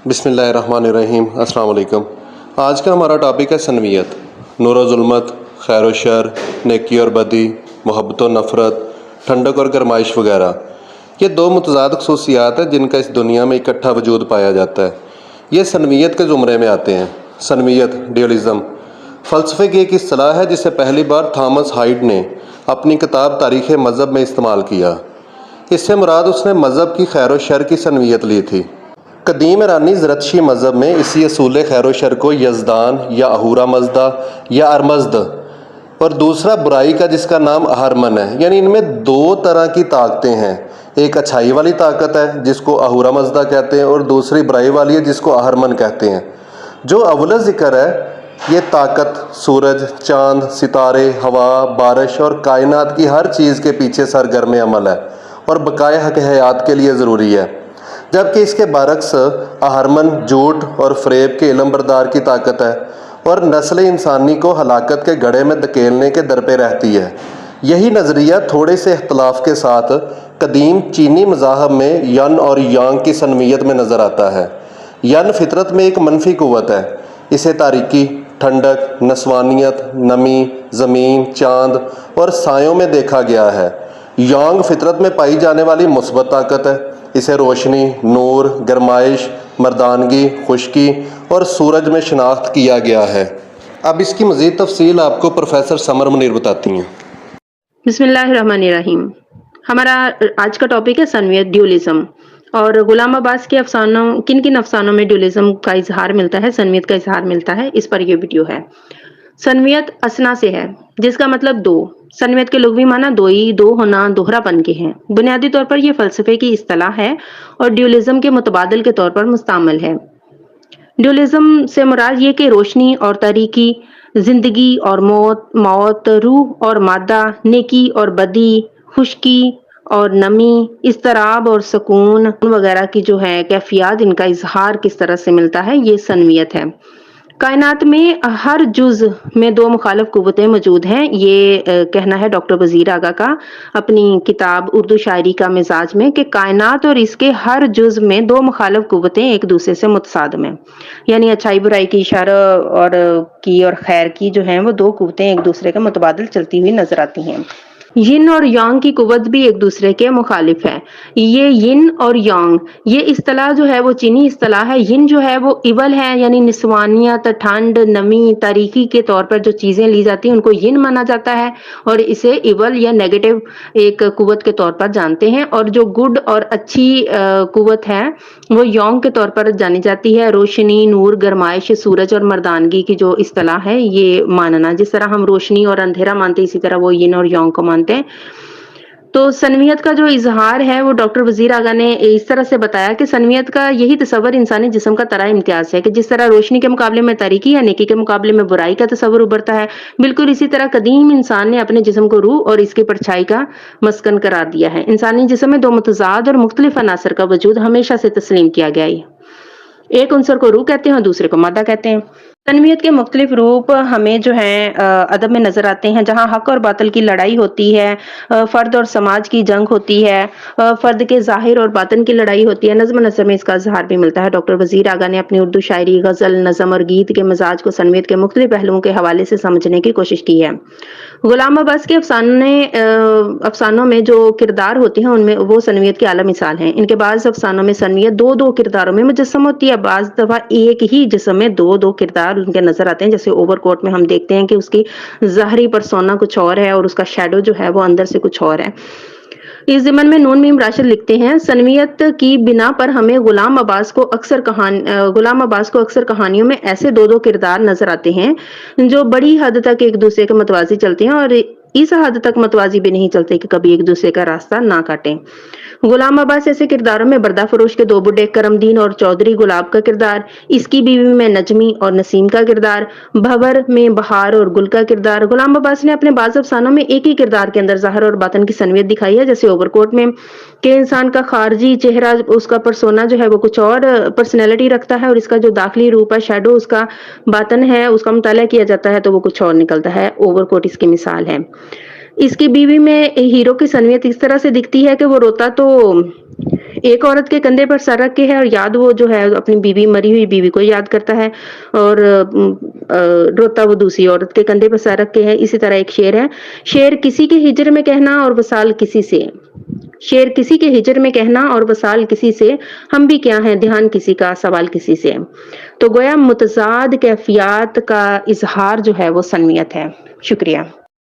بسم اللہ الرحمن الرحیم۔ السلام علیکم۔ آج کا ہمارا ٹاپک ہے سنویت، نور و ظلمت، خیر و شر، نیکی اور بدی، محبت و نفرت، ٹھنڈک اور گرمائش وغیرہ۔ یہ دو متضاد خصوصیات ہیں جن کا اس دنیا میں اکٹھا وجود پایا جاتا ہے۔ یہ سنویت کے زمرے میں آتے ہیں۔ سنویت، ڈیولزم، فلسفے کی ایک اصطلاح ہے جسے پہلی بار تھامس ہائیڈ نے اپنی کتاب تاریخ مذہب میں استعمال کیا۔ اس سے مراد اس نے مذہب کی خیر و شر کی سنویت لی تھی۔ قدیم ایرانی زرتشتی مذہب میں اسی اصول خیر و شر کو یزدان یا اہورا مزدا یا ارمزد اور دوسرا برائی کا جس کا نام اہرمن ہے، یعنی ان میں دو طرح کی طاقتیں ہیں۔ ایک اچھائی والی طاقت ہے جس کو اہورا مزدا کہتے ہیں اور دوسری برائی والی ہے جس کو اہرمن کہتے ہیں۔ جو اول ذکر ہے یہ طاقت سورج، چاند، ستارے، ہوا، بارش اور کائنات کی ہر چیز کے پیچھے سرگرم عمل ہے اور بقائے حق حیات کے لیے ضروری ہے، جبکہ اس کے برعکس اہرمن جھوٹ اور فریب کے علم بردار کی طاقت ہے اور نسل انسانی کو ہلاکت کے گڑھے میں دھکیلنے کے در پہ رہتی ہے۔ یہی نظریہ تھوڑے سے اختلاف کے ساتھ قدیم چینی مذاہب میں ین اور یانگ کی سنویت میں نظر آتا ہے۔ ین فطرت میں ایک منفی قوت ہے، اسے تاریکی، ٹھنڈک، نسوانیت، نمی، زمین، چاند اور سایوں میں دیکھا گیا ہے۔ یانگ فطرت میں پائی جانے والی مثبت طاقت ہے، اسے روشنی، نور، گرمائش، مردانگی، خشکی اور سورج میں شناخت کیا گیا ہے۔ اب اس کی مزید تفصیل آپ کو پروفیسر سمر منیر بتاتی ہیں۔ بسم اللہ الرحمن الرحیم۔ ہمارا آج کا ٹاپک ہے سنویت، ڈیولزم، اور غلام عباس کے افسانوں، کن کن افسانوں میں ڈیولزم کا اظہار ملتا ہے، سنویت کا اظہار ملتا ہے، اس پر یہ ویڈیو ہے۔ سنویت اسنا سے ہے جس کا مطلب دو۔ سنویت کے لغوی معنی دوئی، دو ہونا، دوہرا پن کے ہیں۔ بنیادی طور پر یہ فلسفے کی اصطلاح ہے اور ڈیولزم کے متبادل کے طور پر مستعمل ہے۔ ڈیولزم سے مراد یہ کہ روشنی اور تاریکی، زندگی اور موت، روح اور مادہ، نیکی اور بدی، خشکی اور نمی، اضطراب اور سکون وغیرہ کی جو ہے کیفیات، ان کا اظہار کس طرح سے ملتا ہے، یہ سنویت ہے۔ کائنات میں ہر جز میں دو مخالف قوتیں موجود ہیں، یہ کہنا ہے ڈاکٹر وزیر آغا کا اپنی کتاب اردو شاعری کا مزاج میں، کہ کائنات اور اس کے ہر جز میں دو مخالف قوتیں ایک دوسرے سے متصادم ہیں، یعنی اچھائی برائی کی، شر اور خیر کی جو ہیں وہ دو قوتیں ایک دوسرے کے متبادل چلتی ہوئی نظر آتی ہیں۔ ین اور یانگ کی قوت بھی ایک دوسرے کے مخالف ہے۔ یہ ین اور یانگ، یہ اصطلاح جو ہے وہ چینی اصطلاح ہے۔ ین جو ہے وہ ایول ہے، یعنی نسوانیت، ٹھنڈ، نمی، تاریکی کے طور پر جو چیزیں لی جاتی ہیں ان کو ین مانا جاتا ہے اور اسے ایول یا نیگیٹو ایک قوت کے طور پر جانتے ہیں، اور جو گڈ اور اچھی قوت ہے وہ یانگ کے طور پر جانی جاتی ہے۔ روشنی، نور، گرمائش، سورج اور مردانگی کی جو اصطلاح ہے یہ ماننا، جس طرح ہم روشنی اور اندھیرا مانتے ہیں اسی طرح وہ ین اور یانگ کو مانتے ہیں۔ تو سنویت کا جو اظہار ہے وہ ڈاکٹر وزیر آغا نے اس طرح سے بتایا کہ سنویت کا یہی تصور انسانی جسم کا طرح امتیاز ہے کہ جس طرح روشنی کے مقابلے میں تاریکی یا نیکی کے مقابلے میں برائی کا تصور ابھرتا ہے، بالکل اسی طرح قدیم انسان نے اپنے جسم کو روح اور اس کی پرچھائی کا مسکن قرار دیا ہے۔ انسانی جسم میں دو متضاد اور مختلف عناصر کا وجود ہمیشہ سے تسلیم کیا گیا ہے۔ ایک عنصر کو روح کہتے ہیں اور دوسرے کو مادہ کہتے ہیں۔ تنویت کے مختلف روپ ہمیں جو ہیں ادب میں نظر آتے ہیں، جہاں حق اور باطل کی لڑائی ہوتی ہے، فرد اور سماج کی جنگ ہوتی ہے، فرد کے ظاہر اور باطن کی لڑائی ہوتی ہے۔ نظم و نثر میں اس کا اظہار بھی ملتا ہے۔ ڈاکٹر وزیر آغا نے اپنی اردو شاعری، غزل، نظم اور گیت کے مزاج کو سنویت کے مختلف پہلوؤں کے حوالے سے سمجھنے کی کوشش کی ہے۔ غلام عباس کے افسانوں میں جو کردار ہوتے ہیں ان میں وہ سنویت کی اعلیٰ مثال ہیں۔ ان کے بعض افسانوں میں سنویت دو دو کرداروں میں مجسم ہوتی ہے، بعض دفعہ ایک ہی جسم میں دو دو کردار ان کے نظر آتے ہیں، جیسے اوور کوٹ میں ہم دیکھتے ہیں کہ اس کی ظاہری پرسونا کچھ اور ہے اور اس کا شیڈو جو ہے وہ اندر سے کچھ اور ہے۔ اس ضمن میں نون میم راشد لکھتے ہیں، سنویت کی بنا پر ہمیں غلام عباس کو اکثر کہانیوں میں ایسے دو دو کردار نظر آتے ہیں جو بڑی حد تک ایک دوسرے کے متوازی چلتے ہیں اور اس حد تک متوازی بھی نہیں چلتے کہ کبھی ایک دوسرے کا راستہ نہ کاٹیں۔ غلام عباس ایسے کرداروں میں بردہ فروش کے دو بڈھے کرم دین اور چودھری گلاب کا کردار، اس کی بیوی میں نجمی اور نسیم کا کردار، بھور میں بہار اور گل کا کردار۔ غلام عباس نے اپنے بعض افسانوں میں ایک ہی کردار کے اندر ظاہر اور باطن کی سنویت دکھائی ہے، جیسے اوور کوٹ میں کہ انسان کا خارجی چہرہ، اس کا پرسونا جو ہے وہ کچھ اور پرسنالٹی رکھتا ہے اور اس کا جو داخلی روپ ہے، شیڈو، اس کا باطن ہے، اس کا مطالعہ کیا جاتا ہے تو وہ کچھ اور نکلتا ہے۔ اوور کوٹ اس کی مثال ہے۔ اس کی بیوی میں ہیرو کی سنویت اس طرح سے دکھتی ہے کہ وہ روتا تو ایک عورت کے کندھے پر سر رکھ کے ہے، اور یاد وہ جو ہے اپنی بیوی، مری ہوئی بیوی کو یاد کرتا ہے، اور روتا وہ دوسری عورت کے کندھے پر سر رکھ کے ہے۔ اسی طرح ایک شعر ہے، شعر کسی کے ہجر میں کہنا اور وصال کسی سے، شعر کسی کے ہجر میں کہنا اور وصال کسی سے، ہم بھی کیا ہیں دھیان کسی کا سوال کسی سے۔ تو گویا متضاد کیفیات کا اظہار جو ہے وہ سنویت ہے۔ شکریہ۔